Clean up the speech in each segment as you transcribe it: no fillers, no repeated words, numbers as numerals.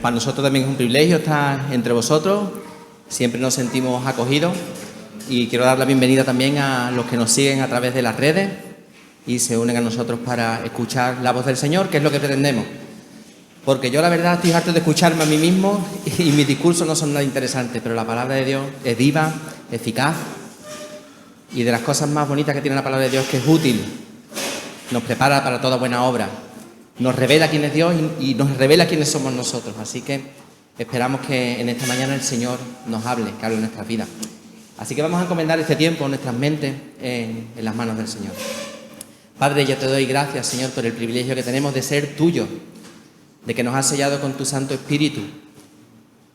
Para nosotros también es un privilegio estar entre vosotros, siempre nos sentimos acogidos y quiero dar la bienvenida también a los que nos siguen a través de las redes y se unen a nosotros para escuchar la voz del Señor, que es lo que pretendemos. Porque yo la verdad estoy harto de escucharme a mí mismo y mis discursos no son nada interesantes, pero la palabra de Dios es viva, eficaz y de las cosas más bonitas que tiene la palabra de Dios es que es útil, nos prepara para toda buena obra, nos revela quién es Dios y nos revela quiénes somos nosotros. Así que esperamos que en esta mañana el Señor nos hable, que hable en nuestras vidas. Así que vamos a encomendar este tiempo, nuestras mentes, en las manos del Señor. Padre, yo te doy gracias, Señor, por el privilegio que tenemos de ser tuyo, de que nos has sellado con tu Santo Espíritu,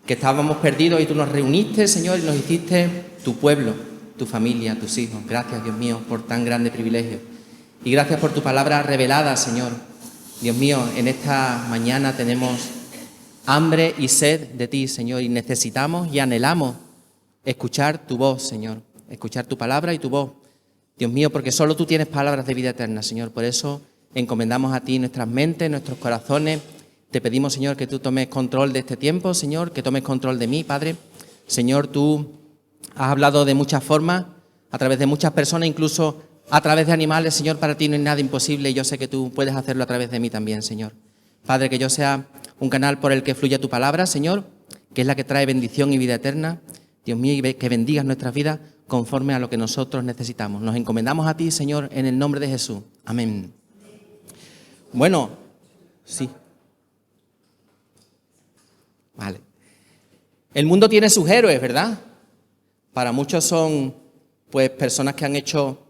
que estábamos perdidos y tú nos reuniste, Señor, y nos hiciste tu pueblo, tu familia, tus hijos. Gracias, Dios mío, por tan grande privilegio. Y gracias por tu palabra revelada, Señor. Dios mío, en esta mañana tenemos hambre y sed de ti, Señor, y necesitamos y anhelamos escuchar tu voz, Señor, escuchar tu palabra y tu voz. Dios mío, porque solo tú tienes palabras de vida eterna, Señor. Por eso encomendamos a ti nuestras mentes, nuestros corazones. Te pedimos, Señor, que tú tomes control de este tiempo, Señor, que tomes control de mí, Padre. Señor, tú has hablado de muchas formas, a través de muchas personas, incluso a través de animales, Señor. Para ti no hay nada imposible y yo sé que tú puedes hacerlo a través de mí también, Señor. Padre, que yo sea un canal por el que fluya tu palabra, Señor, que es la que trae bendición y vida eterna. Dios mío, y que bendigas nuestras vidas conforme a lo que nosotros necesitamos. Nos encomendamos a ti, Señor, en el nombre de Jesús. Amén. Bueno, sí. Vale. El mundo tiene sus héroes, ¿verdad? Para muchos son, pues, personas que han hecho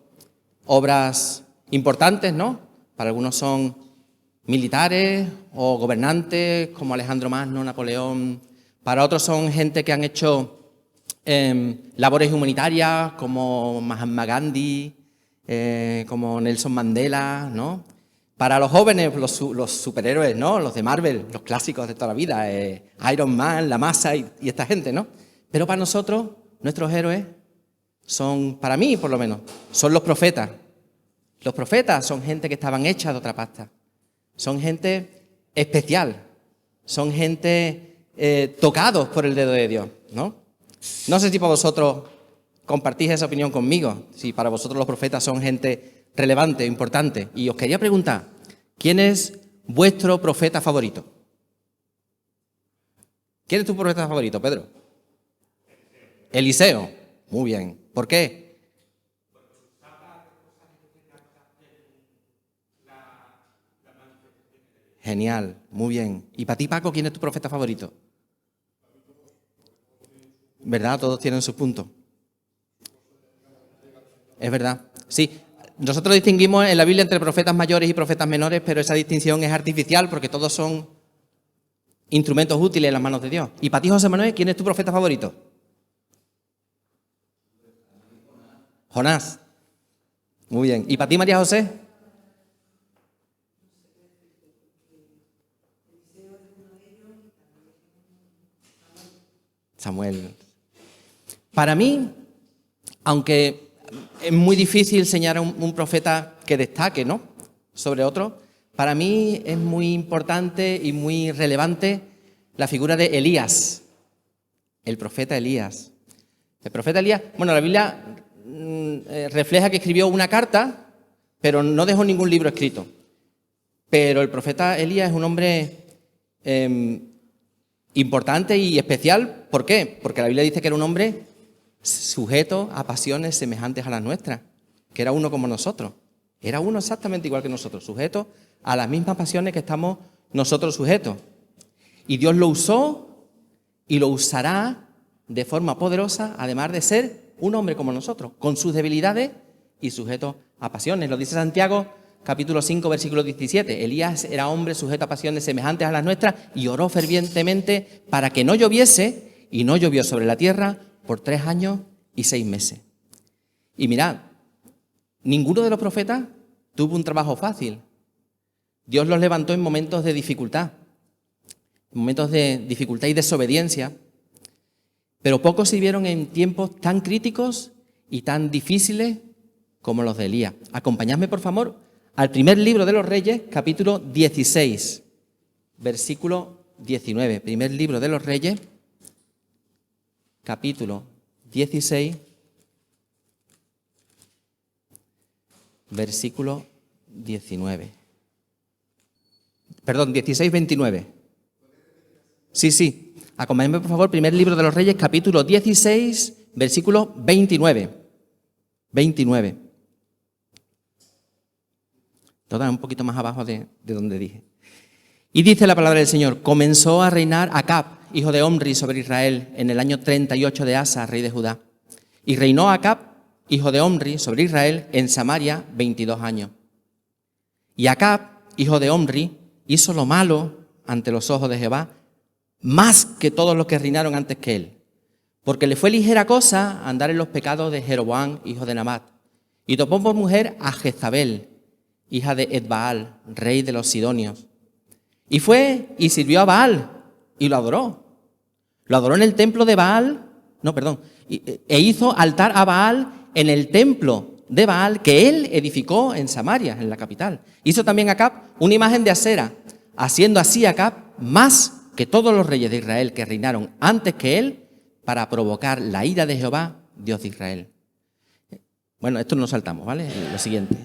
obras importantes, ¿no? Para algunos son militares o gobernantes como Alejandro Magno, Napoleón. Para otros son gente que han hecho labores humanitarias como Mahatma Gandhi, como Nelson Mandela, ¿no? Para los jóvenes, los superhéroes, ¿no? Los de Marvel, los clásicos de toda la vida, Iron Man, La Masa y esta gente, ¿no? Pero para nosotros, nuestros héroes son, para mí por lo menos, son los profetas. Los profetas son gente que estaban hechas de otra pasta. Son gente especial. Son gente tocados por el dedo de Dios, ¿no? No sé si para vosotros compartís esa opinión conmigo, si para vosotros los profetas son gente relevante, importante. Y os quería preguntar, ¿quién es vuestro profeta favorito? ¿Quién es tu profeta favorito, Pedro? Eliseo. Muy bien. ¿Por qué? Genial, muy bien. ¿Y para ti, Paco, quién es tu profeta favorito? ¿Verdad? Todos tienen sus puntos. Es verdad. Sí, nosotros distinguimos en la Biblia entre profetas mayores y profetas menores, pero esa distinción es artificial porque todos son instrumentos útiles en las manos de Dios. ¿Y para ti, José Manuel, quién es tu profeta favorito? Jonás. Muy bien. ¿Y para ti, María José? Samuel. Para mí, aunque es muy difícil señalar un profeta que destaque, ¿no?, sobre otro, para mí es muy importante y muy relevante la figura de Elías, el profeta Elías. El profeta Elías, bueno, la Biblia refleja que escribió una carta, pero no dejó ningún libro escrito. Pero el profeta Elías es un hombre importante y especial. ¿Por qué? Porque la Biblia dice que era un hombre sujeto a pasiones semejantes a las nuestras, que era uno como nosotros. Era uno exactamente igual que nosotros, sujeto a las mismas pasiones que estamos nosotros sujetos. Y Dios lo usó y lo usará de forma poderosa, además de ser un hombre como nosotros, con sus debilidades y sujeto a pasiones. Lo dice Santiago, capítulo 5, versículo 17. Elías era hombre sujeto a pasiones semejantes a las nuestras y oró fervientemente para que no lloviese, y no llovió sobre la tierra por 3 años y 6 meses. Y mirad, ninguno de los profetas tuvo un trabajo fácil. Dios los levantó en momentos de dificultad, y desobediencia, pero pocos sirvieron en tiempos tan críticos y tan difíciles como los de Elías. Acompañadme, por favor, al primer libro de los Reyes, capítulo 16, versículo 19. Primer libro de los Reyes, capítulo 16, versículo 19. Perdón, 16, 29. Sí. Acompáñenme, por favor, primer libro de los Reyes, capítulo 16, versículo 29. 29. Toda un poquito más abajo de donde dije. Y dice la palabra del Señor: comenzó a reinar Acab, hijo de Omri, sobre Israel, en el año 38 de Asa, rey de Judá. Y reinó Acab, hijo de Omri, sobre Israel, en Samaria, 22 años. Y Acab, hijo de Omri, hizo lo malo ante los ojos de Jehová, más que todos los que reinaron antes que él, porque le fue ligera cosa andar en los pecados de Jeroboam, hijo de Nabat, y tomó por mujer a Jezabel, hija de Etbaal, rey de los sidonios, y fue y sirvió a Baal, y lo adoró. Lo adoró en el templo de Baal, e hizo altar a Baal en el templo de Baal que él edificó en Samaria, en la capital. Hizo también Acab una imagen de Asera, haciendo así Acab más que todos los reyes de Israel que reinaron antes que él, para provocar la ira de Jehová, Dios de Israel. Bueno, esto nos saltamos, ¿vale? Lo siguiente.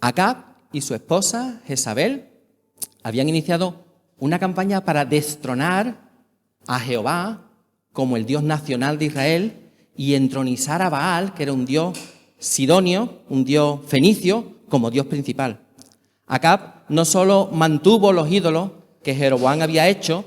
Acab y su esposa Jezabel habían iniciado una campaña para destronar a Jehová como el Dios nacional de Israel y entronizar a Baal, que era un dios sidonio, un dios fenicio, como dios principal. Acab no solo mantuvo los ídolos que Jeroboam había hecho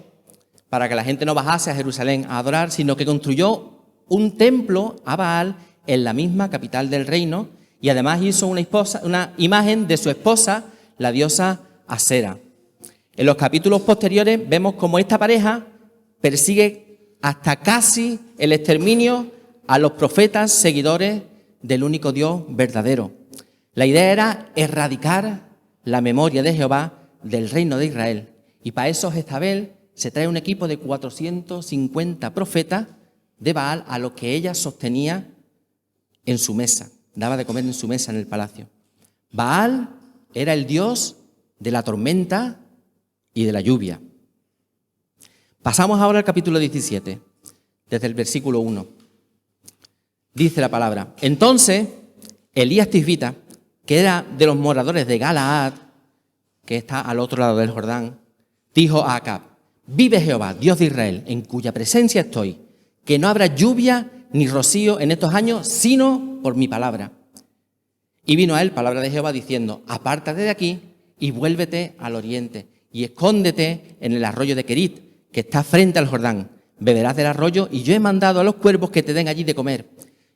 para que la gente no bajase a Jerusalén a adorar, sino que construyó un templo a Baal en la misma capital del reino, y además hizo una imagen de su esposa, la diosa Asera. En los capítulos posteriores vemos cómo esta pareja persigue hasta casi el exterminio a los profetas seguidores del único Dios verdadero. La idea era erradicar la memoria de Jehová del reino de Israel. Y para eso Jezabel se trae un equipo de 450 profetas de Baal a los que ella sostenía en su mesa, daba de comer en su mesa en el palacio. Baal era el dios de la tormenta y de la lluvia. Pasamos ahora al capítulo 17, desde el versículo 1. Dice la palabra: entonces Elías Tisbita, que era de los moradores de Galaad, que está al otro lado del Jordán, dijo a Acab: vive Jehová, Dios de Israel, en cuya presencia estoy, que no habrá lluvia ni rocío en estos años, sino por mi palabra. Y vino a él palabra de Jehová diciendo: apártate de aquí y vuélvete al oriente, y escóndete en el arroyo de Querit, que está frente al Jordán. Beberás del arroyo, y yo he mandado a los cuervos que te den allí de comer.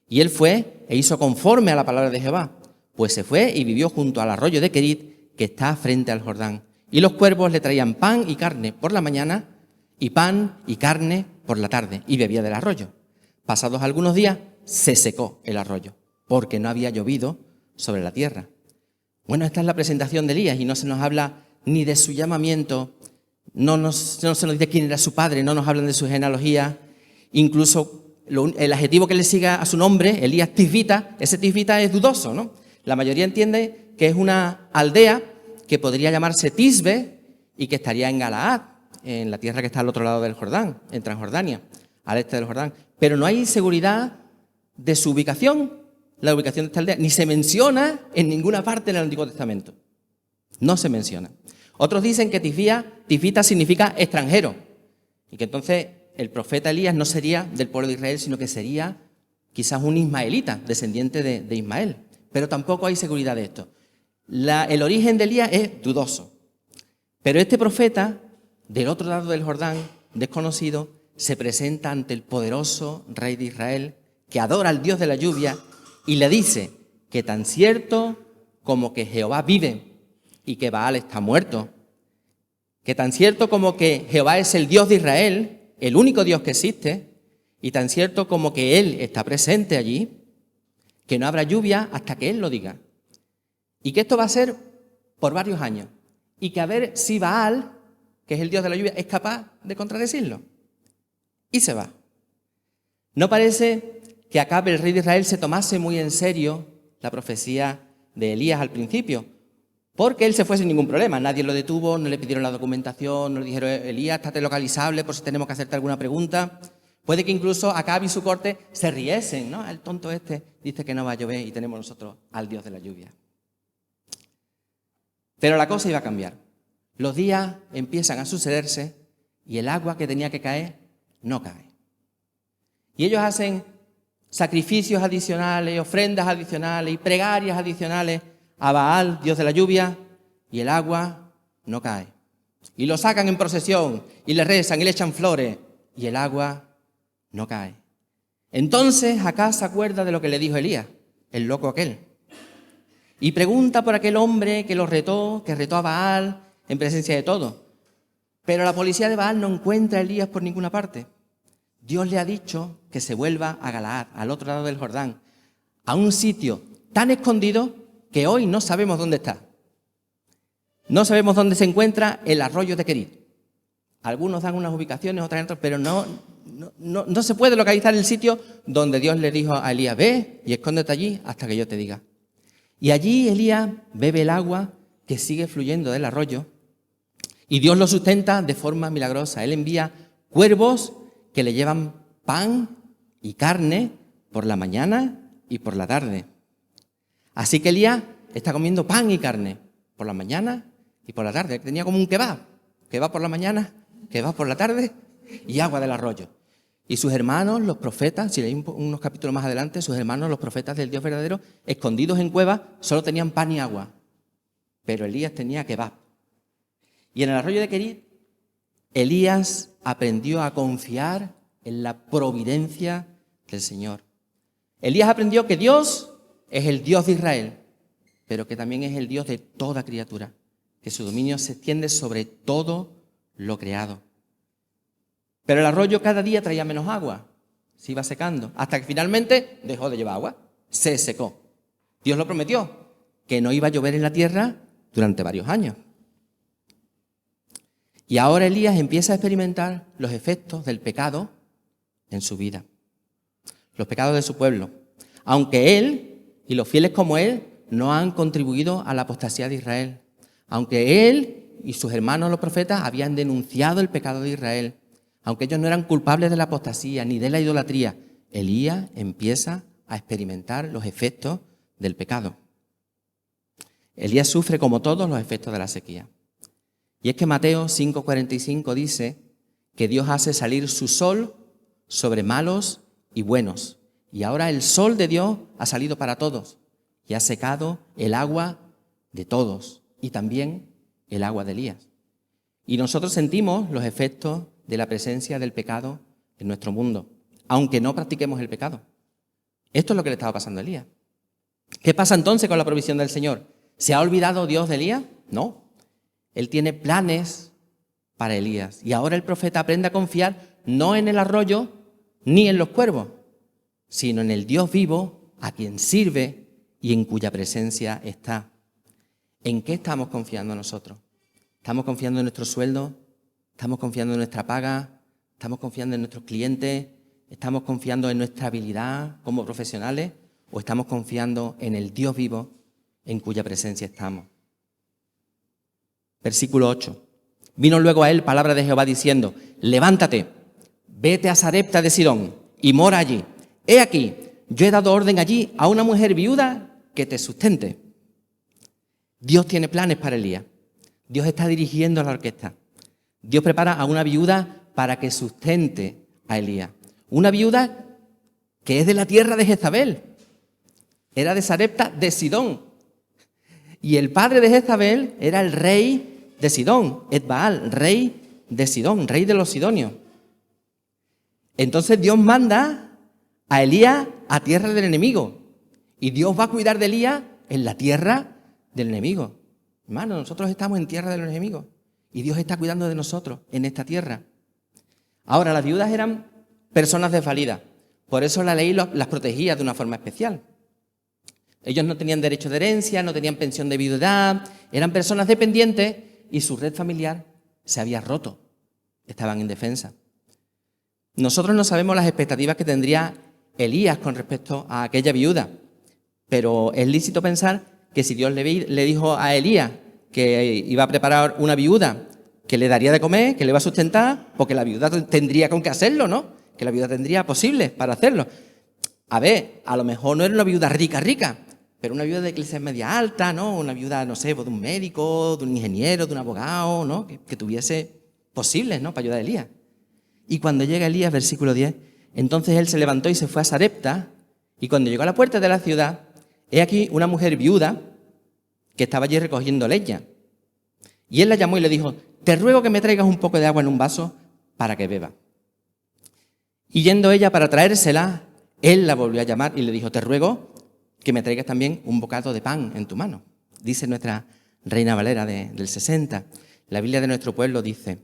Y él fue e hizo conforme a la palabra de Jehová, pues se fue y vivió junto al arroyo de Querit, que está frente al Jordán. Y los cuervos le traían pan y carne por la mañana, y pan y carne por la tarde, y bebía del arroyo. Pasados algunos días, se secó el arroyo, porque no había llovido sobre la tierra. Bueno, esta es la presentación de Elías, y no se nos habla ni de su llamamiento, no se nos dice quién era su padre, no nos hablan de su genealogía. Incluso el adjetivo que le siga a su nombre, Elías Tisbita, ese Tisbita es dudoso, ¿no? La mayoría entiende que es una aldea que podría llamarse Tisbe y que estaría en Galaad, en la tierra que está al otro lado del Jordán, en Transjordania, al este del Jordán. Pero no hay seguridad de su ubicación, la ubicación de esta aldea, ni se menciona en ninguna parte en el Antiguo Testamento. No se menciona. Otros dicen que Tisbita significa extranjero, y que entonces el profeta Elías no sería del pueblo de Israel, sino que sería quizás un ismaelita, descendiente de Ismael. Pero tampoco hay seguridad de esto. El origen de Elías es dudoso. Pero este profeta, del otro lado del Jordán, desconocido, se presenta ante el poderoso rey de Israel, que adora al Dios de la lluvia, y le dice que tan cierto como que Jehová vive y que Baal está muerto, que tan cierto como que Jehová es el Dios de Israel, el único Dios que existe, y tan cierto como que Él está presente allí, que no habrá lluvia hasta que Él lo diga. Y que esto va a ser por varios años. Y que a ver si Baal, que es el Dios de la lluvia, es capaz de contradecirlo. Y se va. No parece que Acab, el rey de Israel, se tomase muy en serio la profecía de Elías al principio, Porque él se fue sin ningún problema, nadie lo detuvo, no le pidieron la documentación, no le dijeron, Elías, estate localizable por si tenemos que hacerte alguna pregunta. Puede que incluso Acab y su corte se riesen, ¿no? El tonto este dice que no va a llover y tenemos nosotros al Dios de la lluvia. Pero la cosa iba a cambiar. Los días empiezan a sucederse y el agua que tenía que caer no cae. Y ellos hacen sacrificios adicionales, ofrendas adicionales y plegarias adicionales a Baal, Dios de la lluvia, y el agua no cae. Y lo sacan en procesión y le rezan y le echan flores y el agua no cae. Entonces Acab se acuerda de lo que le dijo Elías, el loco aquel, y pregunta por aquel hombre que lo retó, que retó a Baal en presencia de todos. Pero la policía de Baal no encuentra a Elías por ninguna parte. Dios le ha dicho que se vuelva a Galaad, al otro lado del Jordán, a un sitio tan escondido que hoy no sabemos dónde está. No sabemos dónde se encuentra el arroyo de Querit. Algunos dan unas ubicaciones, otras otras, pero no se puede localizar el sitio donde Dios le dijo a Elías, ve y escóndete allí hasta que yo te diga. Y allí Elías bebe el agua que sigue fluyendo del arroyo y Dios lo sustenta de forma milagrosa. Él envía cuervos que le llevan pan y carne por la mañana y por la tarde. Así que Elías está comiendo pan y carne por la mañana y por la tarde. Tenía como un kebab por la mañana, kebab por la tarde y agua del arroyo. Y sus hermanos, los profetas, si leí unos capítulos más adelante, sus hermanos, los profetas del Dios verdadero, escondidos en cuevas, solo tenían pan y agua. Pero Elías tenía kebab. Y en el arroyo de Querit, Elías aprendió a confiar en la providencia del Señor. Elías aprendió que Dios es el Dios de Israel, pero que también es el Dios de toda criatura, que su dominio se extiende sobre todo lo creado. Pero el arroyo cada día traía menos agua, se iba secando, hasta que finalmente dejó de llevar agua, se secó. Dios lo prometió, que no iba a llover en la tierra durante varios años. Y ahora Elías empieza a experimentar los efectos del pecado en su vida, los pecados de su pueblo, aunque él y los fieles como él no han contribuido a la apostasía de Israel, aunque él y sus hermanos los profetas habían denunciado el pecado de Israel, aunque ellos no eran culpables de la apostasía ni de la idolatría, Elías empieza a experimentar los efectos del pecado. Elías sufre como todos los efectos de la sequía. Y es que Mateo 5:45 dice que Dios hace salir su sol sobre malos y buenos. Y ahora el sol de Dios ha salido para todos y ha secado el agua de todos y también el agua de Elías. Y nosotros sentimos los efectos de la presencia del pecado en nuestro mundo, aunque no practiquemos el pecado. Esto es lo que le estaba pasando a Elías. ¿Qué pasa entonces con la provisión del Señor? ¿Se ha olvidado Dios de Elías? No. Él tiene planes para Elías. Y ahora el profeta aprende a confiar no en el arroyo ni en los cuervos, sino en el Dios vivo a quien sirve y en cuya presencia está. ¿En qué estamos confiando nosotros? ¿Estamos confiando en nuestro sueldo? ¿Estamos confiando en nuestra paga? ¿Estamos confiando en nuestros clientes? ¿Estamos confiando en nuestra habilidad como profesionales? ¿O estamos confiando en el Dios vivo en cuya presencia estamos? Versículo 8. Vino luego a él palabra de Jehová diciendo, levántate, vete a Sarepta de Sidón y mora allí. He aquí, yo he dado orden allí a una mujer viuda que te sustente. Dios tiene planes para Elías. Dios está dirigiendo la orquesta. Dios prepara a una viuda para que sustente a Elías. Una viuda que es de la tierra de Jezabel. Era de Sarepta de Sidón. Y el padre de Jezabel era el rey de Sidón, Etbaal, rey de Sidón, rey de los sidonios. Entonces Dios manda a Elías a tierra del enemigo. Y Dios va a cuidar de Elías en la tierra del enemigo. Hermano, nosotros estamos en tierra del enemigo. Y Dios está cuidando de nosotros en esta tierra. Ahora, las viudas eran personas desvalidas. Por eso la ley las protegía de una forma especial. Ellos no tenían derecho de herencia, no tenían pensión de viudedad, eran personas dependientes y su red familiar se había roto. Estaban indefensas. Nosotros no sabemos las expectativas que tendría Elías con respecto a aquella viuda, pero es lícito pensar que si Dios le dijo a Elías que iba a preparar una viuda que le daría de comer, que le iba a sustentar, porque la viuda tendría con qué hacerlo, ¿no? Que la viuda tendría posibles para hacerlo. A ver, a lo mejor no era una viuda rica, pero una viuda de clase media alta, ¿no? Una viuda, no sé, pues de un médico, de un ingeniero, de un abogado, ¿no? Que tuviese posibles, ¿no? Para ayudar a Elías. Y cuando llega Elías, versículo 10, entonces él se levantó y se fue a Sarepta, y cuando llegó a la puerta de la ciudad, he aquí una mujer viuda que estaba allí recogiendo leña. Y él la llamó y le dijo, te ruego que me traigas un poco de agua en un vaso para que beba. Y yendo ella para traérsela, él la volvió a llamar y le dijo, te ruego que me traigas también un bocado de pan en tu mano. Dice nuestra Reina Valera del 60. La Biblia de nuestro pueblo dice,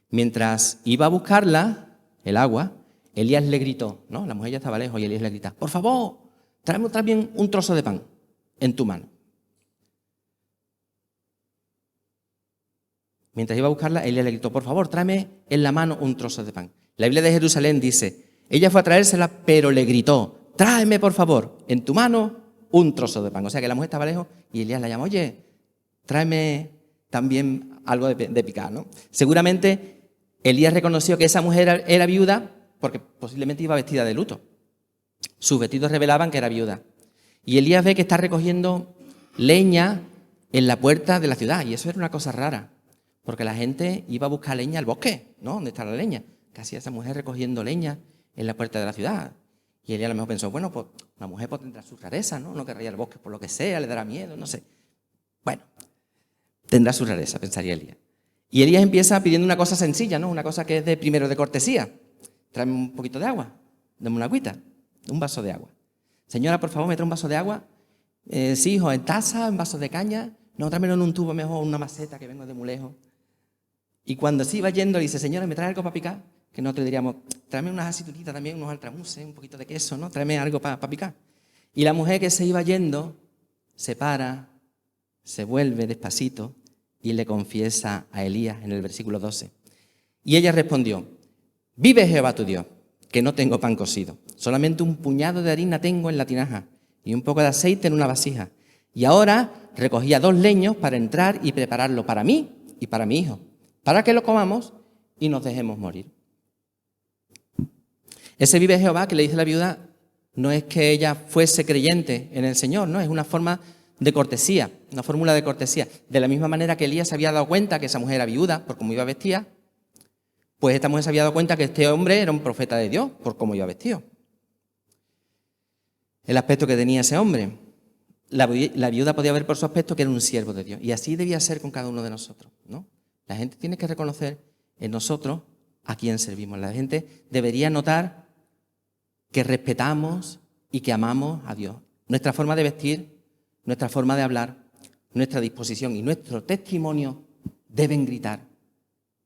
mientras iba a buscarla, el agua, Elías le gritó, ¿no? La mujer ya estaba lejos y Elías le grita, por favor, tráeme también un trozo de pan en tu mano. Mientras iba a buscarla, Elías le gritó, por favor, tráeme en la mano un trozo de pan. La Biblia de Jerusalén dice, ella fue a traérsela, pero le gritó, tráeme, por favor, en tu mano un trozo de pan. O sea que la mujer estaba lejos y Elías la llamó, oye, tráeme también algo de picar, ¿no? Seguramente Elías reconoció que esa mujer era viuda porque posiblemente iba vestida de luto. Sus vestidos revelaban que era viuda. Y Elías ve que está recogiendo leña en la puerta de la ciudad. Y eso era una cosa rara, porque la gente iba a buscar leña al bosque, ¿no? ¿Dónde está la leña? ¿Qué hacía esa mujer recogiendo leña en la puerta de la ciudad? Y Elías a lo mejor pensó, bueno, pues la mujer pues, tendrá su rareza, ¿no? No querrá ir al bosque por lo que sea, le dará miedo, no sé. Bueno, tendrá su rareza, pensaría Elías. Y Elías empieza pidiendo una cosa sencilla, ¿no? Una cosa que es de primero de cortesía. Tráeme un poquito de agua, dame una agüita, un vaso de agua. Señora, por favor, me trae un vaso de agua. Sí, hijo, en taza, en vaso de caña. No, tráemelo en un tubo mejor, una maceta que vengo de muy lejos. Y cuando se iba yendo, le dice, señora, ¿me trae algo para picar? Que nosotros diríamos, tráeme unas aceitunitas también, unos altramuses, un poquito de queso, ¿no? Tráeme algo para picar. Y la mujer que se iba yendo, se para, se vuelve despacito y le confiesa a Elías en el versículo 12. Y ella respondió, vive Jehová tu Dios, que no tengo pan cocido. Solamente un puñado de harina tengo en la tinaja y un poco de aceite en una vasija. Y ahora recogía 2 leños para entrar y prepararlo para mí y para mi hijo, para que lo comamos y nos dejemos morir. Ese vive Jehová que le dice la viuda no es que ella fuese creyente en el Señor, no, es una forma de cortesía, una fórmula de cortesía. De la misma manera que Elías se había dado cuenta que esa mujer era viuda por cómo iba vestida, pues esta mujer se había dado cuenta que este hombre era un profeta de Dios por cómo iba vestido. El aspecto que tenía ese hombre. La viuda podía ver por su aspecto que era un siervo de Dios. Y así debía ser con cada uno de nosotros, ¿no? La gente tiene que reconocer en nosotros a quién servimos. La gente debería notar que respetamos y que amamos a Dios. Nuestra forma de vestir, nuestra forma de hablar, nuestra disposición y nuestro testimonio deben gritar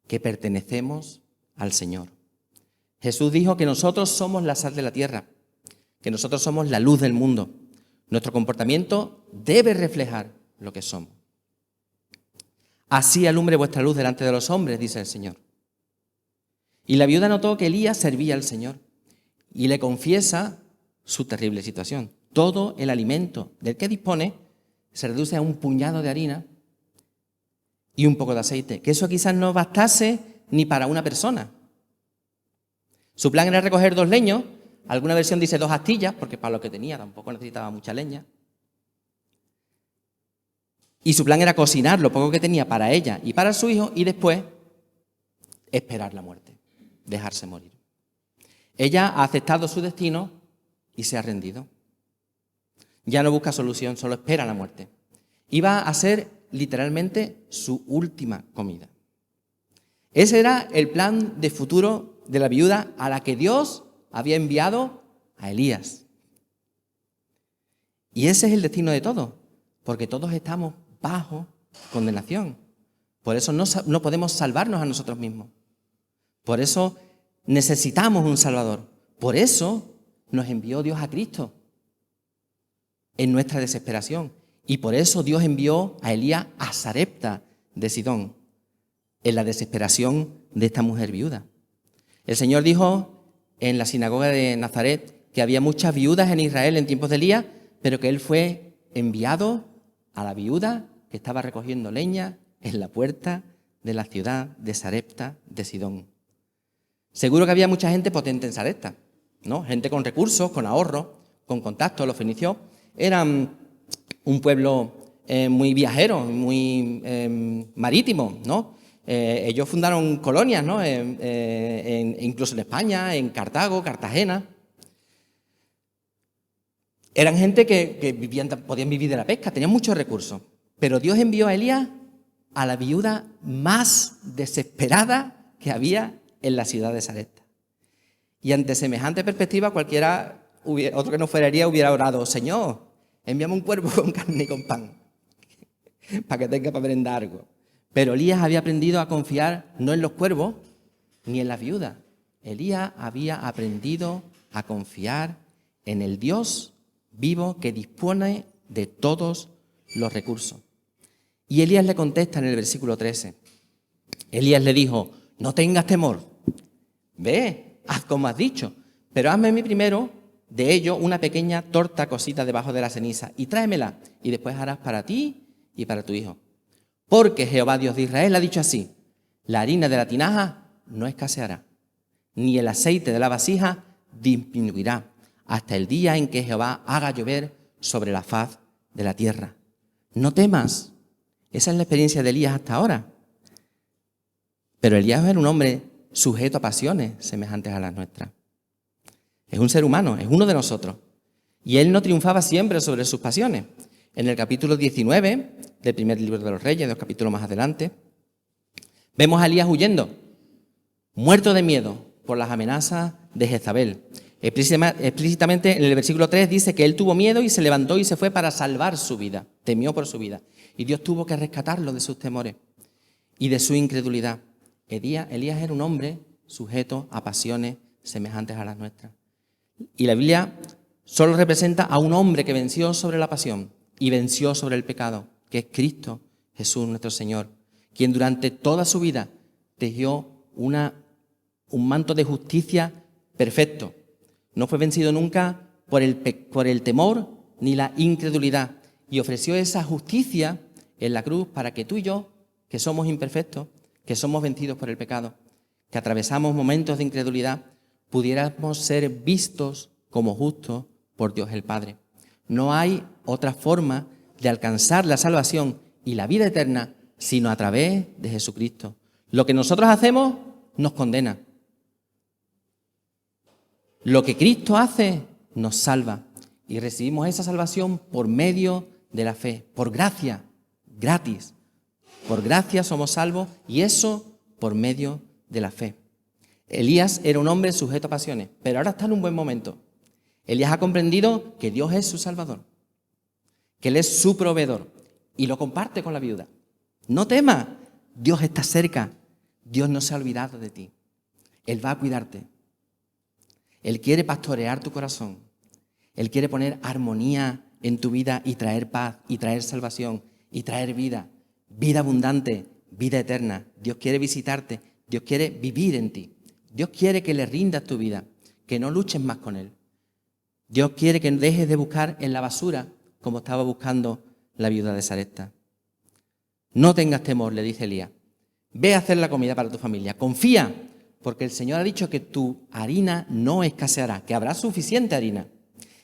que pertenecemos al Señor. Jesús dijo que nosotros somos la sal de la tierra, que nosotros somos la luz del mundo. Nuestro comportamiento debe reflejar lo que somos. Así alumbre vuestra luz delante de los hombres, dice el Señor. Y la viuda notó que Elías servía al Señor y le confiesa su terrible situación. Todo el alimento del que dispone se reduce a un puñado de harina y un poco de aceite, que eso quizás no bastase ni para una persona. Su plan era recoger 2 leños, alguna versión dice 2 astillas, porque para lo que tenía tampoco necesitaba mucha leña. Y su plan era cocinar lo poco que tenía para ella y para su hijo y después esperar la muerte, dejarse morir. Ella ha aceptado su destino y se ha rendido. Ya no busca solución, solo espera la muerte. Iba a ser literalmente su última comida. Ese era el plan de futuro de la viuda a la que Dios había enviado a Elías. Y ese es el destino de todos, porque todos estamos bajo condenación. Por eso no podemos salvarnos a nosotros mismos. Por eso necesitamos un Salvador. Por eso nos envió Dios a Cristo en nuestra desesperación. Y por eso Dios envió a Elías a Sarepta de Sidón, en la desesperación de esta mujer viuda. El Señor dijo en la sinagoga de Nazaret que había muchas viudas en Israel en tiempos de Elías, pero que Él fue enviado a la viuda que estaba recogiendo leña en la puerta de la ciudad de Sarepta de Sidón. Seguro que había mucha gente potente en Sarepta, ¿no? Gente con recursos, con ahorros, con contactos. Los fenicios eran un pueblo muy viajero, muy marítimo, ¿no? Ellos fundaron colonias, ¿no? Incluso en España, en Cartago, Cartagena. Eran gente que podían vivir de la pesca, tenían muchos recursos. Pero Dios envió a Elías a la viuda más desesperada que había en la ciudad de Sarepta. Y ante semejante perspectiva, cualquiera, otro que no fuera Elías, hubiera orado: Señor, envíame un cuervo con carne y con pan, para que tenga para merendar algo. Pero Elías había aprendido a confiar no en los cuervos ni en las viudas. Elías había aprendido a confiar en el Dios vivo que dispone de todos los recursos. Y Elías le contesta en el versículo 13. Elías le dijo: no tengas temor, ve, haz como has dicho, pero hazme a mí primero de ello una pequeña torta cosida debajo de la ceniza y tráemela, y después harás para ti y para tu hijo. Porque Jehová Dios de Israel ha dicho así: la harina de la tinaja no escaseará, ni el aceite de la vasija disminuirá, hasta el día en que Jehová haga llover sobre la faz de la tierra. No temas. Esa es la experiencia de Elías hasta ahora. Pero Elías era un hombre sujeto a pasiones semejantes a las nuestras. Es un ser humano, es uno de nosotros. Y él no triunfaba siempre sobre sus pasiones. En el capítulo 19 del primer libro de los Reyes, 2 capítulos más adelante, vemos a Elías huyendo, muerto de miedo por las amenazas de Jezabel. Explícitamente en el versículo 3 dice que él tuvo miedo y se levantó y se fue para salvar su vida, temió por su vida. Y Dios tuvo que rescatarlo de sus temores y de su incredulidad. Elías era un hombre sujeto a pasiones semejantes a las nuestras. Y la Biblia solo representa a un hombre que venció sobre la pasión y venció sobre el pecado, que es Cristo Jesús nuestro Señor, quien durante toda su vida tejió un manto de justicia perfecto. No fue vencido nunca por el temor ni la incredulidad, y ofreció esa justicia en la cruz para que tú y yo, que somos imperfectos, que somos vencidos por el pecado, que atravesamos momentos de incredulidad, pudiéramos ser vistos como justos por Dios el Padre. No hay otra forma de alcanzar la salvación y la vida eterna sino a través de Jesucristo. Lo que nosotros hacemos nos condena. Lo que Cristo hace nos salva y recibimos esa salvación por medio de la fe, por gracia, gratis. Por gracia somos salvos y eso por medio de la fe. Elías era un hombre sujeto a pasiones, pero ahora está en un buen momento. Elías ha comprendido que Dios es su Salvador, que Él es su proveedor y lo comparte con la viuda. No temas, Dios está cerca, Dios no se ha olvidado de ti. Él va a cuidarte. Él quiere pastorear tu corazón. Él quiere poner armonía en tu vida y traer paz y traer salvación y traer vida, vida abundante, vida eterna. Dios quiere visitarte, Dios quiere vivir en ti. Dios quiere que le rindas tu vida, que no luches más con Él. Dios quiere que dejes de buscar en la basura como estaba buscando la viuda de Sarepta. No tengas temor, le dice Elías. Ve a hacer la comida para tu familia. Confía, porque el Señor ha dicho que tu harina no escaseará, que habrá suficiente harina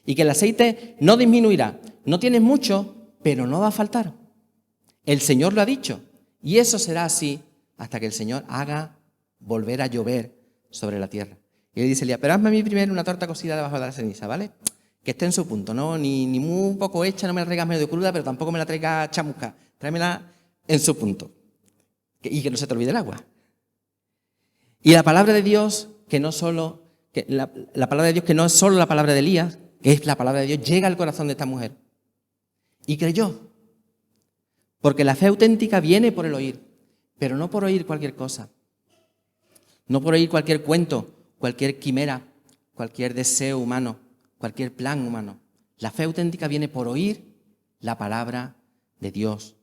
y que el aceite no disminuirá. No tienes mucho, pero no va a faltar. El Señor lo ha dicho y eso será así hasta que el Señor haga volver a llover sobre la tierra. Y le dice Elías: pero hazme a mí primero una torta cocida debajo de la ceniza, ¿vale? Que esté en su punto, ¿no? Ni muy poco hecha, no me la traigas medio cruda, pero tampoco me la traigas chamusca. Tráemela en su punto. Y que no se te olvide el agua. Y la palabra de Dios, la palabra de Dios que no es solo la palabra de Elías, que es la palabra de Dios, llega al corazón de esta mujer. Y creyó. Porque la fe auténtica viene por el oír, pero no por oír cualquier cosa. No por oír cualquier cuento, cualquier quimera, cualquier deseo humano, cualquier plan humano. La fe auténtica viene por oír la palabra de Dios.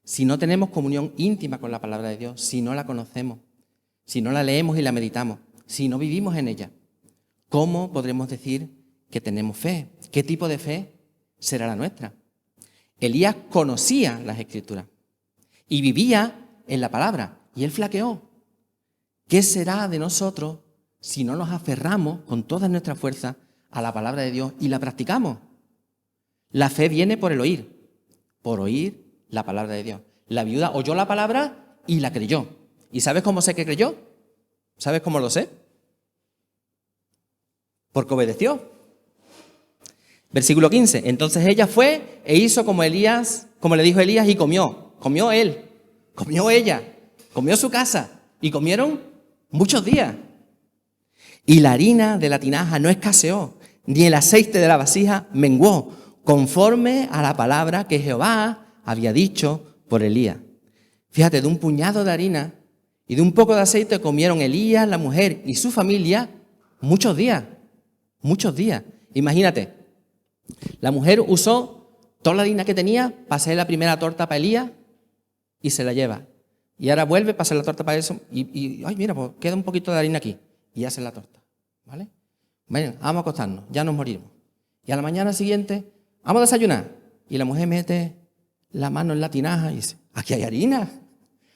Si no tenemos comunión íntima con la palabra de Dios, si no la conocemos, si no la leemos y la meditamos, si no vivimos en ella, ¿cómo podremos decir que tenemos fe? ¿Qué tipo de fe será la nuestra? Elías conocía las Escrituras y vivía en la palabra, y él flaqueó. ¿Qué será de nosotros si no nos aferramos con toda nuestra fuerza a la palabra de Dios y la practicamos? La fe viene por el oír la palabra de Dios. La viuda oyó la palabra y la creyó. ¿Y sabes cómo sé que creyó? ¿Sabes cómo lo sé? Porque obedeció. Versículo 15. Entonces ella fue e hizo como le dijo Elías, y comió. Comió él, comió ella, comió su casa, y comieron muchos días. Y la harina de la tinaja no escaseó, ni el aceite de la vasija menguó, conforme a la palabra que Jehová había dicho por Elías. Fíjate, de un puñado de harina y de un poco de aceite comieron Elías, la mujer y su familia muchos días. Muchos días. Imagínate, la mujer usó toda la harina que tenía para hacer la primera torta para Elías y se la lleva. Y ahora vuelve para hacer la torta para eso ay, mira, pues queda un poquito de harina aquí y hace la torta. ¿Vale? Bueno, vamos a acostarnos, ya nos morimos. Y a la mañana siguiente, vamos a desayunar. Y la mujer mete la mano en la tinaja y dice, aquí hay harina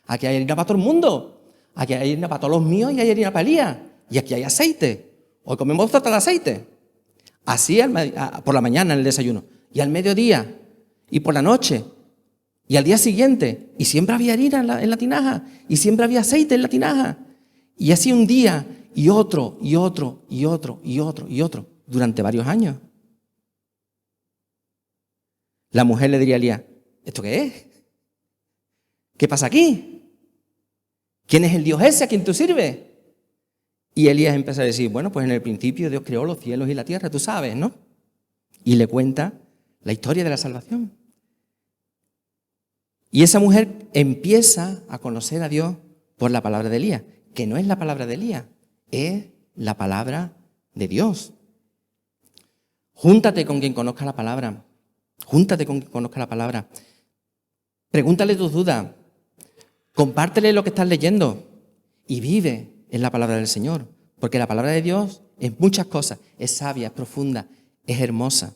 para todo el mundo. Aquí hay harina para todos los míos y hay harina para Elías. Y aquí hay aceite. Hoy comemos torta de aceite. Así por la mañana en el desayuno. Y al mediodía. Y por la noche. Y al día siguiente. Y siempre había harina en la tinaja. Y siempre había aceite en la tinaja. Y así un día y otro, y otro, y otro, y otro, y otro. Durante varios años. La mujer le diría a Elías, ¿esto qué es? ¿Qué pasa aquí? ¿Quién es el Dios ese a quien tú sirves? Y Elías empieza a decir, bueno, pues en el principio Dios creó los cielos y la tierra, tú sabes, ¿no? Y le cuenta la historia de la salvación. Y esa mujer empieza a conocer a Dios por la palabra de Elías, que no es la palabra de Elías, es la palabra de Dios. Júntate con quien conozca la palabra. Júntate con quien conozca la palabra. Pregúntale tus dudas. Compártele lo que estás leyendo y vive en la palabra del Señor. Porque la palabra de Dios es muchas cosas. Es sabia, es profunda, es hermosa.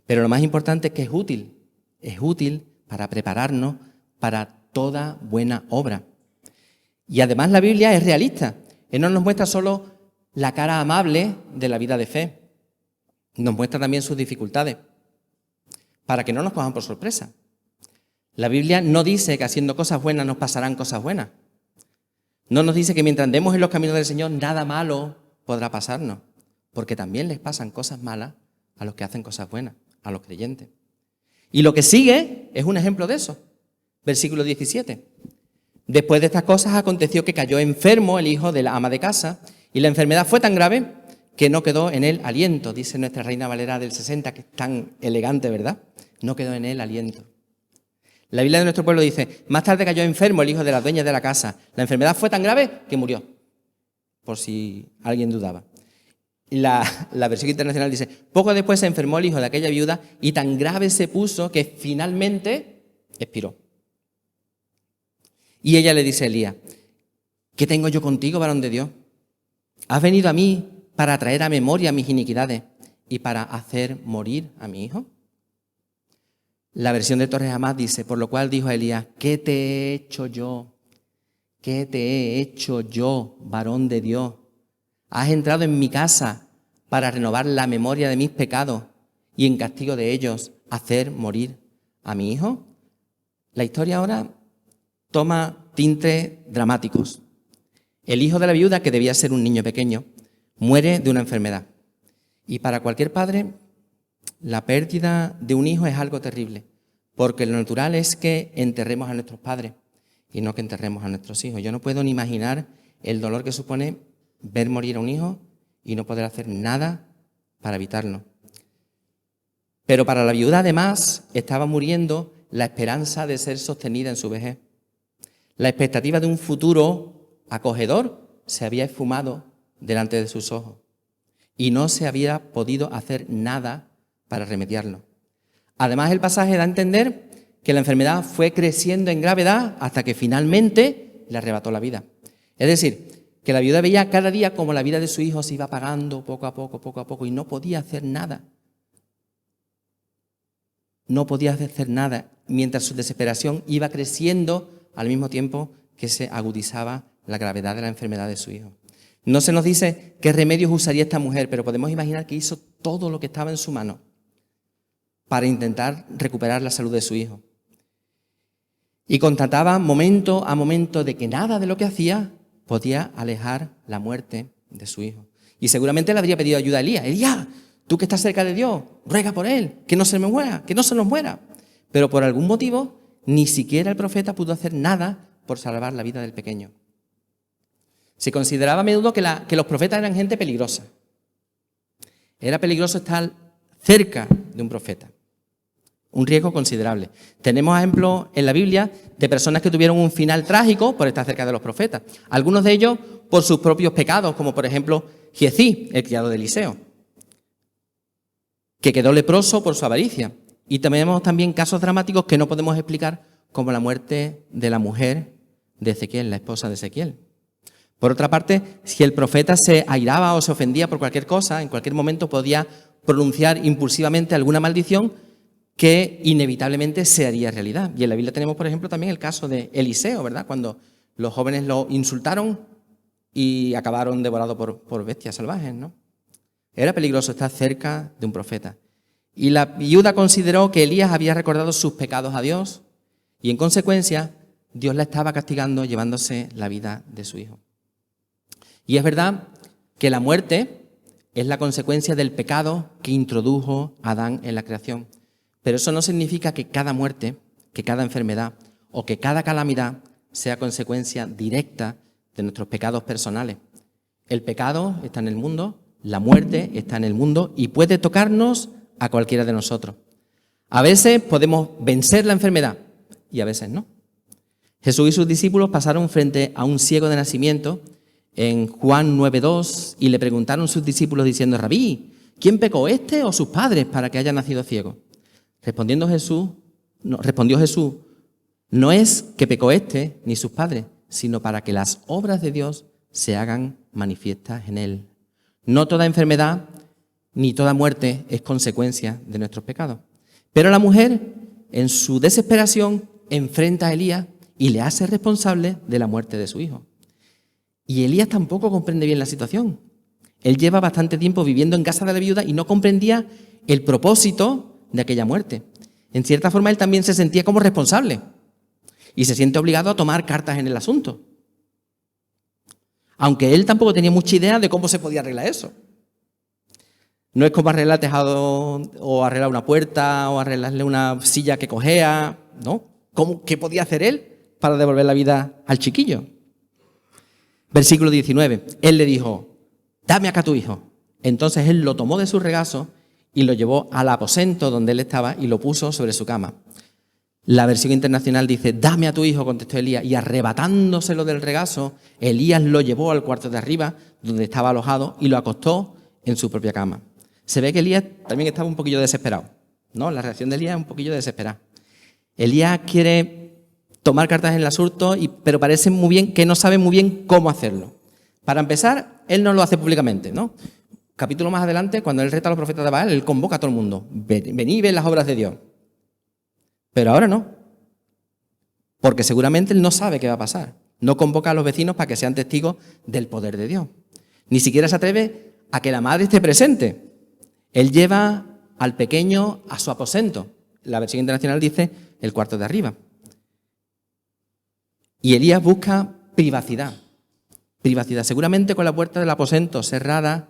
Pero lo más importante es que es útil. Es útil para prepararnos para toda buena obra. Y además la Biblia es realista. Él no nos muestra solo la cara amable de la vida de fe. Nos muestra también sus dificultades. Para que no nos cojan por sorpresa. La Biblia no dice que haciendo cosas buenas nos pasarán cosas buenas. No nos dice que mientras andemos en los caminos del Señor nada malo podrá pasarnos. Porque también les pasan cosas malas a los que hacen cosas buenas, a los creyentes. Y lo que sigue es un ejemplo de eso. Versículo 17. Después de estas cosas aconteció que cayó enfermo el hijo de la ama de casa y la enfermedad fue tan grave que no quedó en él aliento, dice nuestra Reina Valera del 60, que es tan elegante, ¿verdad? No quedó en él aliento. La Biblia de nuestro pueblo dice, más tarde cayó enfermo el hijo de la dueña de la casa. La enfermedad fue tan grave que murió, por si alguien dudaba. La versión internacional dice, poco después se enfermó el hijo de aquella viuda y tan grave se puso que finalmente expiró. Y ella le dice a Elías, ¿qué tengo yo contigo, varón de Dios? ¿Has venido a mí para traer a memoria mis iniquidades y para hacer morir a mi hijo? La versión de Torres Amat dice, por lo cual dijo a Elías, ¿qué te he hecho yo? ¿Qué te he hecho yo, varón de Dios? Has entrado en mi casa para renovar la memoria de mis pecados y en castigo de ellos hacer morir a mi hijo. La historia ahora toma tintes dramáticos. El hijo de la viuda, que debía ser un niño pequeño, muere de una enfermedad. Y para cualquier padre, la pérdida de un hijo es algo terrible, porque lo natural es que enterremos a nuestros padres y no que enterremos a nuestros hijos. Yo no puedo ni imaginar el dolor que supone ver morir a un hijo y no poder hacer nada para evitarlo. Pero para la viuda, además, estaba muriendo la esperanza de ser sostenida en su vejez. La expectativa de un futuro acogedor se había esfumado delante de sus ojos y no se había podido hacer nada para remediarlo. Además, el pasaje da a entender que la enfermedad fue creciendo en gravedad hasta que finalmente le arrebató la vida. Es decir, que la viuda veía cada día como la vida de su hijo se iba apagando poco a poco y no podía hacer nada. no podía hacer nada, mientras su desesperación iba creciendo al mismo tiempo que se agudizaba la gravedad de la enfermedad de su hijo. No se nos dice qué remedios usaría esta mujer, pero podemos imaginar que hizo todo lo que estaba en su mano para intentar recuperar la salud de su hijo. Y constataba momento a momento de que nada de lo que hacía podía alejar la muerte de su hijo. Y seguramente le habría pedido ayuda a Elías. Elías, tú que estás cerca de Dios, ruega por él, que no se me muera, que no se nos muera. Pero por algún motivo, ni siquiera el profeta pudo hacer nada por salvar la vida del pequeño. Se consideraba a menudo que los profetas eran gente peligrosa. Era peligroso estar cerca de un profeta. Un riesgo considerable. Tenemos ejemplos en la Biblia de personas que tuvieron un final trágico por estar cerca de los profetas. Algunos de ellos por sus propios pecados, como por ejemplo Giezi, el criado de Eliseo, que quedó leproso por su avaricia. Y tenemos también casos dramáticos que no podemos explicar, como la muerte de la mujer de Ezequiel, la esposa de Ezequiel. Por otra parte, si el profeta se airaba o se ofendía por cualquier cosa, en cualquier momento podía pronunciar impulsivamente alguna maldición que inevitablemente se haría realidad. Y en la Biblia tenemos, por ejemplo, también el caso de Eliseo, ¿verdad? Cuando los jóvenes lo insultaron y acabaron devorados por bestias salvajes, ¿no? Era peligroso estar cerca de un profeta. Y la viuda consideró que Elías había recordado sus pecados a Dios y, en consecuencia, Dios la estaba castigando llevándose la vida de su hijo. Y es verdad que la muerte es la consecuencia del pecado que introdujo Adán en la creación. Pero eso no significa que cada muerte, que cada enfermedad o que cada calamidad sea consecuencia directa de nuestros pecados personales. El pecado está en el mundo, la muerte está en el mundo y puede tocarnos a cualquiera de nosotros. A veces podemos vencer la enfermedad y a veces no. Jesús y sus discípulos pasaron frente a un ciego de nacimiento en Juan 9:2 y le preguntaron sus discípulos diciendo: Rabí, ¿quién pecó, este o sus padres, para que haya nacido ciego? Respondió Jesús, no es que pecó este ni sus padres, sino para que las obras de Dios se hagan manifiestas en él. No toda enfermedad ni toda muerte es consecuencia de nuestros pecados. Pero la mujer, en su desesperación, enfrenta a Elías y le hace responsable de la muerte de su hijo. Y Elías tampoco comprende bien la situación. Él lleva bastante tiempo viviendo en casa de la viuda y no comprendía el propósito de aquella muerte. En cierta forma, él también se sentía como responsable y se siente obligado a tomar cartas en el asunto. Aunque él tampoco tenía mucha idea de cómo se podía arreglar eso. No es como arreglar el tejado o arreglar una puerta o arreglarle una silla que cojea, ¿no? ¿Qué podía hacer él para devolver la vida al chiquillo? Versículo 19. Él le dijo: dame acá tu hijo. Entonces él lo tomó de su regazo y lo llevó al aposento donde él estaba y lo puso sobre su cama. La versión internacional dice: dame a tu hijo, contestó Elías, y arrebatándoselo del regazo, Elías lo llevó al cuarto de arriba, donde estaba alojado, y lo acostó en su propia cama. Se ve que Elías también estaba un poquillo desesperado, ¿no? La reacción de Elías es un poquillo desesperada. Elías quiere tomar cartas en el asunto, pero parece muy bien que no sabe muy bien cómo hacerlo. Para empezar, él no lo hace públicamente, ¿no? Capítulo más adelante, cuando él reta a los profetas de Baal, él convoca a todo el mundo. Vení y ved las obras de Dios. Pero ahora no. Porque seguramente él no sabe qué va a pasar. No convoca a los vecinos para que sean testigos del poder de Dios. Ni siquiera se atreve a que la madre esté presente. Él lleva al pequeño a su aposento. La versión internacional dice el cuarto de arriba. Y Elías busca privacidad. Privacidad. Seguramente con la puerta del aposento cerrada,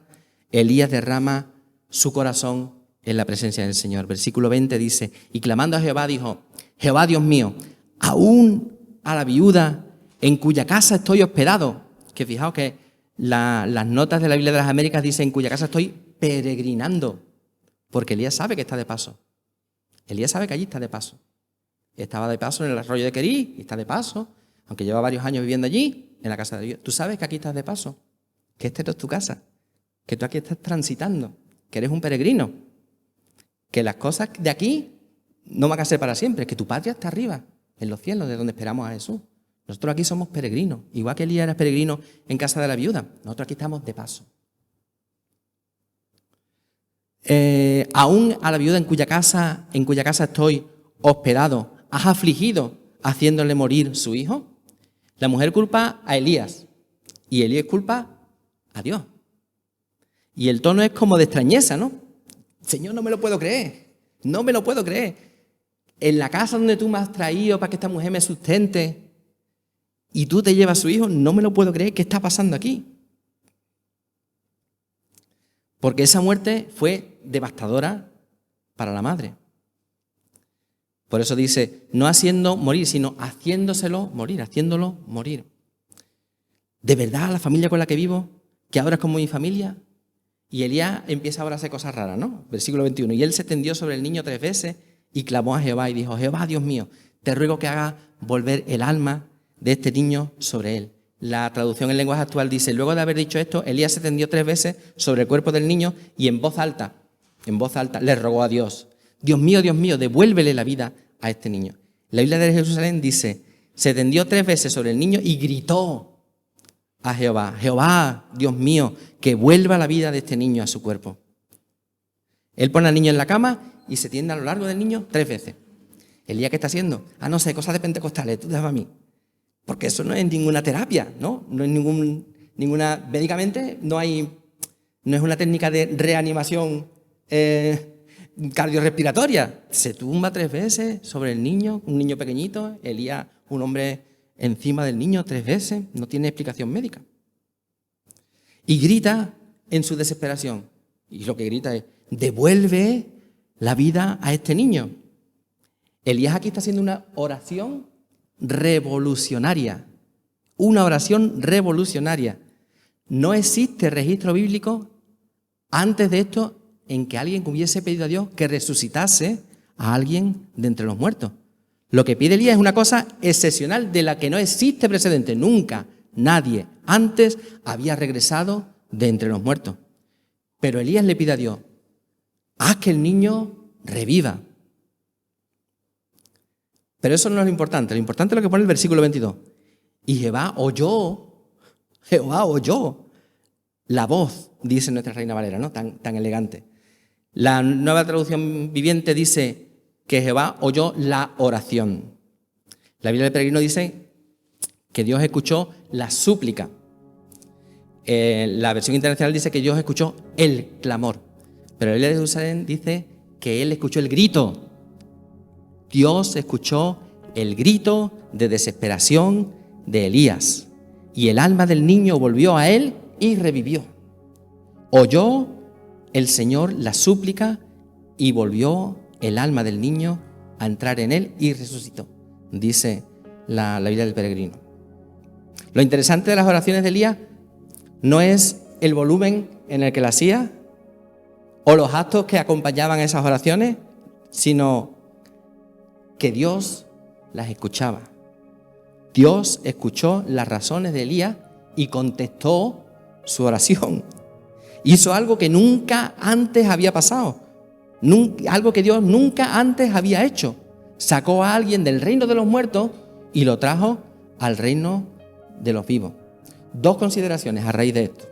Elías derrama su corazón en la presencia del Señor. Versículo 20 dice: y clamando a Jehová dijo: Jehová Dios mío, aún a la viuda en cuya casa estoy hospedado. Que fijaos que las notas de la Biblia de las Américas dicen: en cuya casa estoy peregrinando. Porque Elías sabe que está de paso. Elías sabe que allí está de paso. Estaba de paso en el arroyo de Querí y está de paso, aunque lleva varios años viviendo allí, en la casa de Dios. Tú sabes que aquí estás de paso, que esta es tu casa, que tú aquí estás transitando, que eres un peregrino, que las cosas de aquí no van a ser para siempre, que tu patria está arriba, en los cielos, de donde esperamos a Jesús. Nosotros aquí somos peregrinos, igual que Elías era peregrino en casa de la viuda. Nosotros aquí estamos de paso. aún a la viuda en cuya casa estoy hospedado, ¿has afligido haciéndole morir su hijo? La mujer culpa a Elías y Elías culpa a Dios. Y el tono es como de extrañeza, ¿no? Señor, no me lo puedo creer, no me lo puedo creer. En la casa donde tú me has traído para que esta mujer me sustente y tú te llevas a su hijo, no me lo puedo creer. ¿Qué está pasando aquí? Porque esa muerte fue devastadora para la madre. Por eso dice, no haciendo morir, sino haciéndoselo morir, haciéndolo morir. ¿De verdad la familia con la que vivo, que ahora es como mi familia? Y Elías empieza ahora a hacer cosas raras, ¿no? Versículo 21. Y él se tendió sobre el niño 3 veces y clamó a Jehová y dijo, Jehová, Dios mío, te ruego que haga volver el alma de este niño sobre él. La traducción en lenguaje actual dice, luego de haber dicho esto, Elías se tendió 3 veces sobre el cuerpo del niño y en voz alta, le rogó a Dios, Dios mío, devuélvele la vida a este niño. La Biblia de Jerusalén dice, se tendió 3 veces sobre el niño y gritó a Jehová, Jehová, Dios mío, que vuelva la vida de este niño a su cuerpo. Él pone al niño en la cama y se tiende a lo largo del niño 3 veces. ¿Elías qué está haciendo? No sé, cosas de pentecostales, tú déjame a mí. Porque eso no es ninguna terapia, ¿no? No es ninguna, médicamente no es una técnica de reanimación cardiorrespiratoria. Se tumba 3 veces sobre el niño, un niño pequeñito, Elías, un hombre encima del niño 3 veces, no tiene explicación médica. Y grita en su desesperación. Y lo que grita es, devuelve la vida a este niño. Elías aquí está haciendo una oración revolucionaria. Una oración revolucionaria. No existe registro bíblico antes de esto en que alguien hubiese pedido a Dios que resucitase a alguien de entre los muertos. Lo que pide Elías es una cosa excepcional de la que no existe precedente. Nunca nadie antes había regresado de entre los muertos. Pero Elías le pide a Dios, haz que el niño reviva. Pero eso no es lo importante es lo que pone el versículo 22. Y Jehová oyó la voz, dice nuestra Reina Valera, ¿no? Tan elegante. La Nueva Traducción Viviente dice que Jehová oyó la oración. La Biblia del Peregrino dice que Dios escuchó la súplica. La versión internacional dice que Dios escuchó el clamor. Pero la Biblia de Jerusalén dice que Él escuchó el grito. Dios escuchó el grito de desesperación de Elías. Y el alma del niño volvió a él y revivió. Oyó el Señor la súplica y volvió el alma del niño a entrar en él y resucitó, dice la Biblia del Peregrino. Lo interesante de las oraciones de Elías no es el volumen en el que las hacía o los actos que acompañaban esas oraciones, sino que Dios las escuchaba. Dios escuchó las razones de Elías y contestó su oración. Hizo algo que nunca antes había pasado, algo que Dios nunca antes había hecho. Sacó a alguien del reino de los muertos y lo trajo al reino de los vivos. 2 consideraciones a raíz de esto.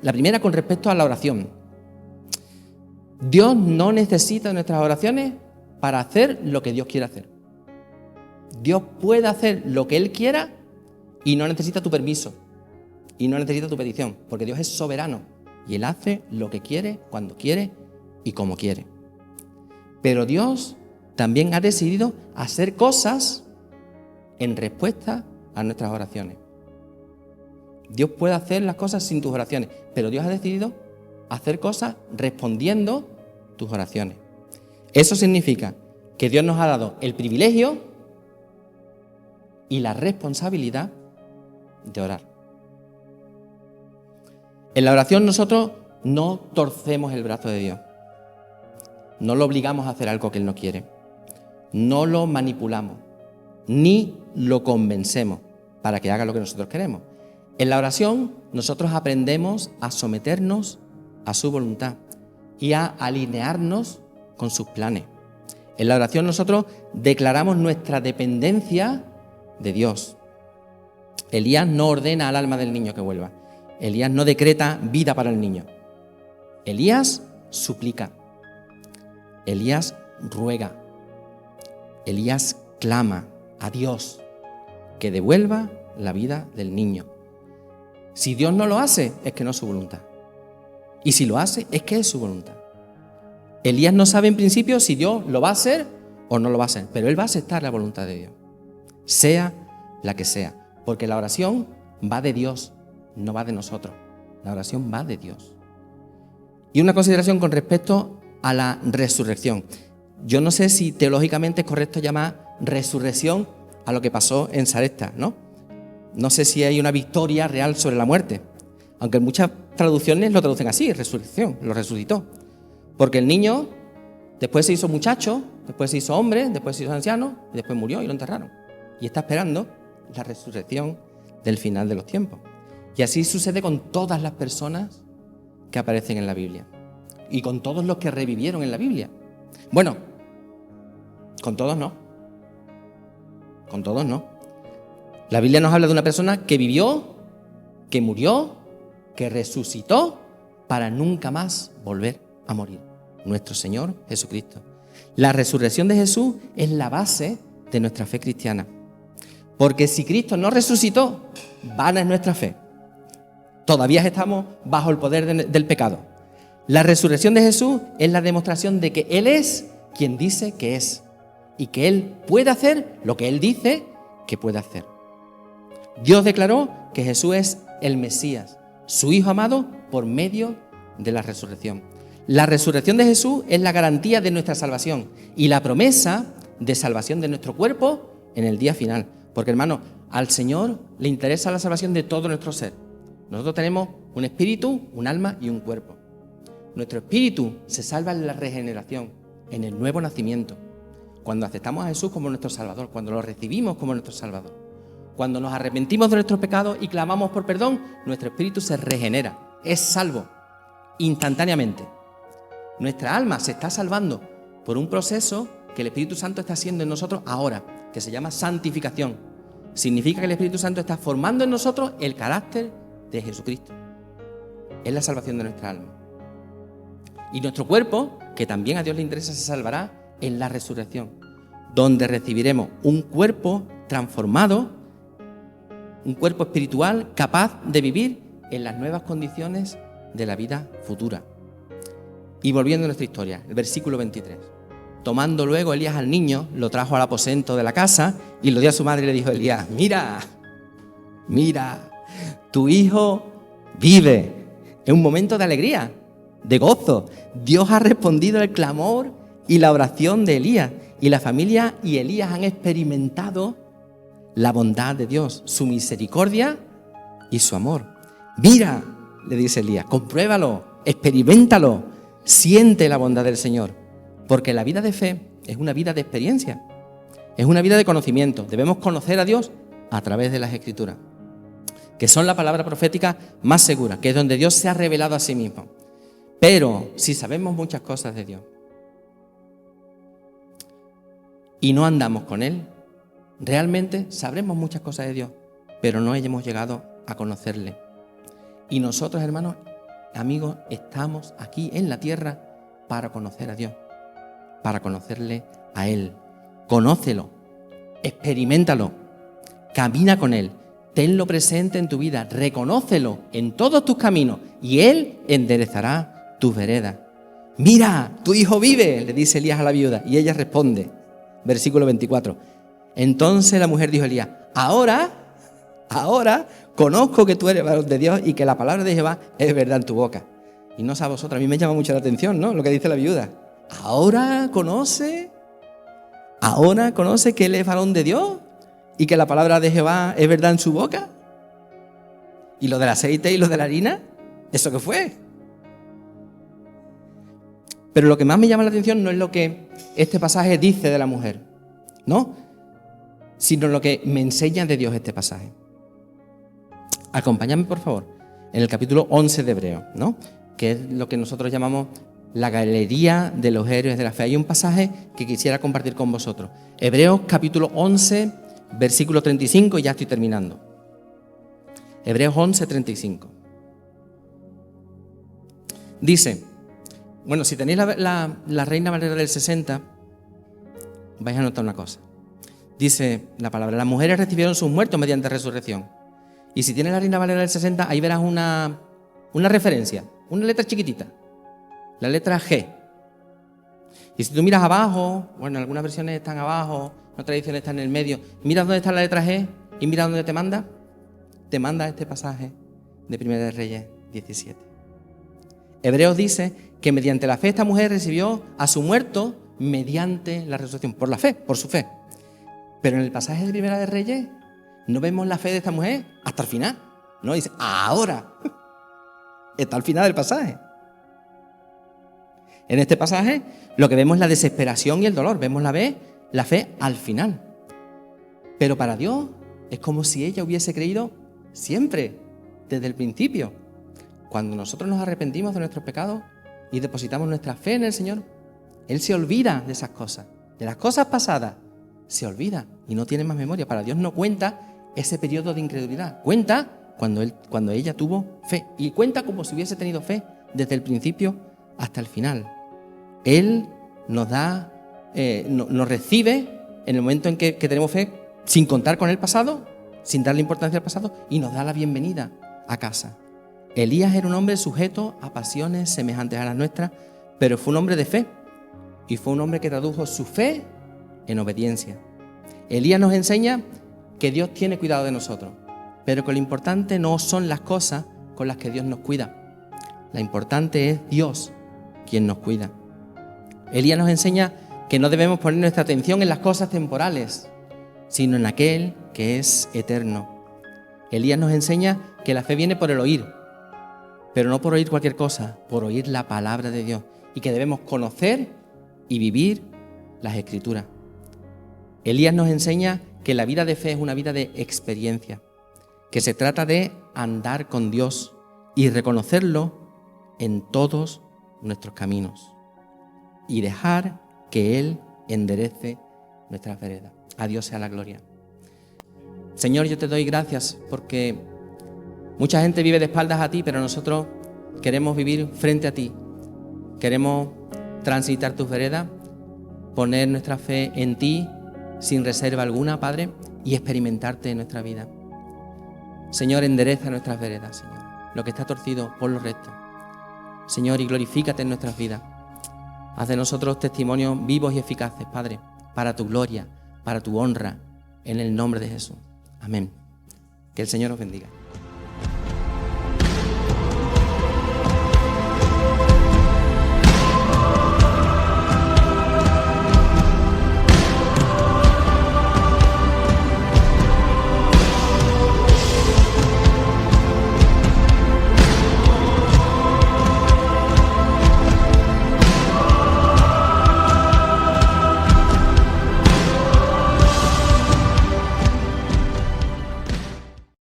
La primera con respecto a la oración. Dios no necesita nuestras oraciones para hacer lo que Dios quiere hacer. Dios puede hacer lo que Él quiera y no necesita tu permiso y no necesita tu petición, porque Dios es soberano y Él hace lo que quiere, cuando quiere y como quiere. Pero Dios también ha decidido hacer cosas en respuesta a nuestras oraciones. Dios puede hacer las cosas sin tus oraciones, pero Dios ha decidido hacer cosas respondiendo tus oraciones. Eso significa que Dios nos ha dado el privilegio y la responsabilidad de orar. En la oración nosotros no torcemos el brazo de Dios. No lo obligamos a hacer algo que Él no quiere. No lo manipulamos, ni lo convencemos para que haga lo que nosotros queremos. En la oración nosotros aprendemos a someternos a su voluntad y a alinearnos con sus planes. En la oración nosotros declaramos nuestra dependencia de Dios. Elías no ordena al alma del niño que vuelva. Elías no decreta vida para el niño. Elías suplica, Elías ruega, Elías clama a Dios que devuelva la vida del niño. Si Dios no lo hace, es que no es su voluntad. Y si lo hace, es que es su voluntad. Elías no sabe en principio si Dios lo va a hacer o no lo va a hacer, pero él va a aceptar la voluntad de Dios, sea la que sea, porque la oración va de Dios, no va de nosotros. La oración va de Dios. Y una consideración con respecto a la resurrección. Yo no sé si teológicamente es correcto llamar resurrección a lo que pasó en Sarepta, ¿no? No sé si hay una victoria real sobre la muerte, aunque en muchas traducciones lo traducen así, resurrección, lo resucitó. Porque el niño después se hizo muchacho, después se hizo hombre, después se hizo anciano, y después murió y lo enterraron. Y está esperando la resurrección del final de los tiempos. Y así sucede con todas las personas que aparecen en la Biblia. Y con todos los que revivieron en la Biblia. Bueno, con todos no. Con todos no. La Biblia nos habla de una persona que vivió, que murió, que resucitó para nunca más volver a morir. Nuestro Señor Jesucristo. La resurrección de Jesús es la base de nuestra fe cristiana. Porque si Cristo no resucitó, vana es nuestra fe. Todavía estamos bajo el poder del pecado. La resurrección de Jesús es la demostración de que Él es quien dice que es y que Él puede hacer lo que Él dice que puede hacer. Dios declaró que Jesús es el Mesías, su Hijo amado, por medio de la resurrección. La resurrección de Jesús es la garantía de nuestra salvación y la promesa de salvación de nuestro cuerpo en el día final. Porque, hermano, al Señor le interesa la salvación de todo nuestro ser. Nosotros tenemos un espíritu, un alma y un cuerpo. Nuestro espíritu se salva en la regeneración, en el nuevo nacimiento. Cuando aceptamos a Jesús como nuestro Salvador, cuando lo recibimos como nuestro Salvador. Cuando nos arrepentimos de nuestros pecados y clamamos por perdón, nuestro espíritu se regenera, es salvo instantáneamente. Nuestra alma se está salvando por un proceso que el Espíritu Santo está haciendo en nosotros ahora, que se llama santificación. Significa que el Espíritu Santo está formando en nosotros el carácter de Jesucristo. Es la salvación de nuestra alma. Y nuestro cuerpo, que también a Dios le interesa, se salvará en la resurrección, donde recibiremos un cuerpo transformado, un cuerpo espiritual capaz de vivir en las nuevas condiciones de la vida futura. Y volviendo a nuestra historia, el versículo 23. Tomando luego Elías al niño, lo trajo al aposento de la casa y lo dio a su madre y le dijo a Elías: mira, tu hijo vive. Es un momento de alegría, de gozo. Dios ha respondido al clamor y la oración de Elías. Y la familia y Elías han experimentado la bondad de Dios, su misericordia y su amor. Mira, le dice Elías, compruébalo, experiméntalo, siente la bondad del Señor. Porque la vida de fe es una vida de experiencia, es una vida de conocimiento. Debemos conocer a Dios a través de las Escrituras, que son la palabra profética más segura, que es donde Dios se ha revelado a sí mismo. Pero si sabemos muchas cosas de Dios y no andamos con Él, realmente sabremos muchas cosas de Dios, pero no hemos llegado a conocerle. Y nosotros, hermanos, amigos, estamos aquí en la tierra para conocer a Dios, para conocerle a Él. Conócelo, experiméntalo, camina con Él, tenlo presente en tu vida, reconócelo en todos tus caminos y Él enderezará tus veredas. Mira, tu hijo vive, le dice Elías a la viuda, y ella responde, versículo 24. Entonces la mujer dijo a Elías: ahora conozco que tú eres varón de Dios y que la palabra de Jehová es verdad en tu boca. Y no sé a vosotros, a mí me llama mucho la atención, ¿no?, lo que dice la viuda. Ahora conoce que él es varón de Dios y que la palabra de Jehová es verdad en su boca. ¿Y lo del aceite y lo de la harina? ¿Eso qué fue? Pero lo que más me llama la atención no es lo que este pasaje dice de la mujer, ¿no?, sino lo que me enseña de Dios este pasaje. Acompáñame, por favor, en el capítulo 11 de Hebreos, ¿no?, que es lo que nosotros llamamos la galería de los héroes de la fe. Hay un pasaje que quisiera compartir con vosotros. Hebreos capítulo 11, versículo 35, y ya estoy terminando. Hebreos 11, 35. Dice: Bueno, si tenéis la Reina Valera del 60, vais a notar una cosa. Dice la palabra, las mujeres recibieron sus muertos mediante resurrección. Y si tienes la Reina Valera del 60, ahí verás una referencia, una letra chiquitita, la letra G. Y si tú miras abajo, bueno, algunas versiones están abajo, otras ediciones están en el medio, miras dónde está la letra G y mira dónde te manda este pasaje de Primera de Reyes 17. Hebreos dice que mediante la fe esta mujer recibió a su muerto mediante la resurrección, por la fe, por su fe. Pero en el pasaje de Primera de Reyes no vemos la fe de esta mujer hasta el final. No, dice, ahora está al final del pasaje. En este pasaje lo que vemos es la desesperación y el dolor. Vemos la fe al final. Pero para Dios es como si ella hubiese creído siempre, desde el principio. Cuando nosotros nos arrepentimos de nuestros pecados y depositamos nuestra fe en el Señor, Él se olvida de esas cosas, de las cosas pasadas. Se olvida y no tiene más memoria. Para Dios no cuenta ese periodo de incredulidad. Cuenta cuando ella tuvo fe. Y cuenta como si hubiese tenido fe desde el principio hasta el final. Él nos da, nos recibe en el momento en que tenemos fe, sin contar con el pasado, sin darle importancia al pasado, y nos da la bienvenida a casa. Elías era un hombre sujeto a pasiones semejantes a las nuestras, pero fue un hombre de fe. Y fue un hombre que tradujo su fe en obediencia. Elías nos enseña que Dios tiene cuidado de nosotros, pero que lo importante no son las cosas con las que Dios nos cuida. Lo importante es Dios quien nos cuida. Elías nos enseña que no debemos poner nuestra atención en las cosas temporales, sino en aquel que es eterno. Elías nos enseña que la fe viene por el oír, pero no por oír cualquier cosa, por oír la palabra de Dios, y que debemos conocer y vivir las Escrituras. Elías nos enseña que la vida de fe es una vida de experiencia, que se trata de andar con Dios y reconocerlo en todos nuestros caminos y dejar que Él enderece nuestras veredas. A Dios sea la gloria. Señor, yo te doy gracias porque mucha gente vive de espaldas a ti, pero nosotros queremos vivir frente a ti. Queremos transitar tus veredas, poner nuestra fe en ti sin reserva alguna, Padre, y experimentarte en nuestra vida. Señor, endereza nuestras veredas, Señor. Lo que está torcido, ponlo recto. Señor, y glorifícate en nuestras vidas. Haz de nosotros testimonios vivos y eficaces, Padre, para tu gloria, para tu honra, en el nombre de Jesús. Amén. Que el Señor os bendiga.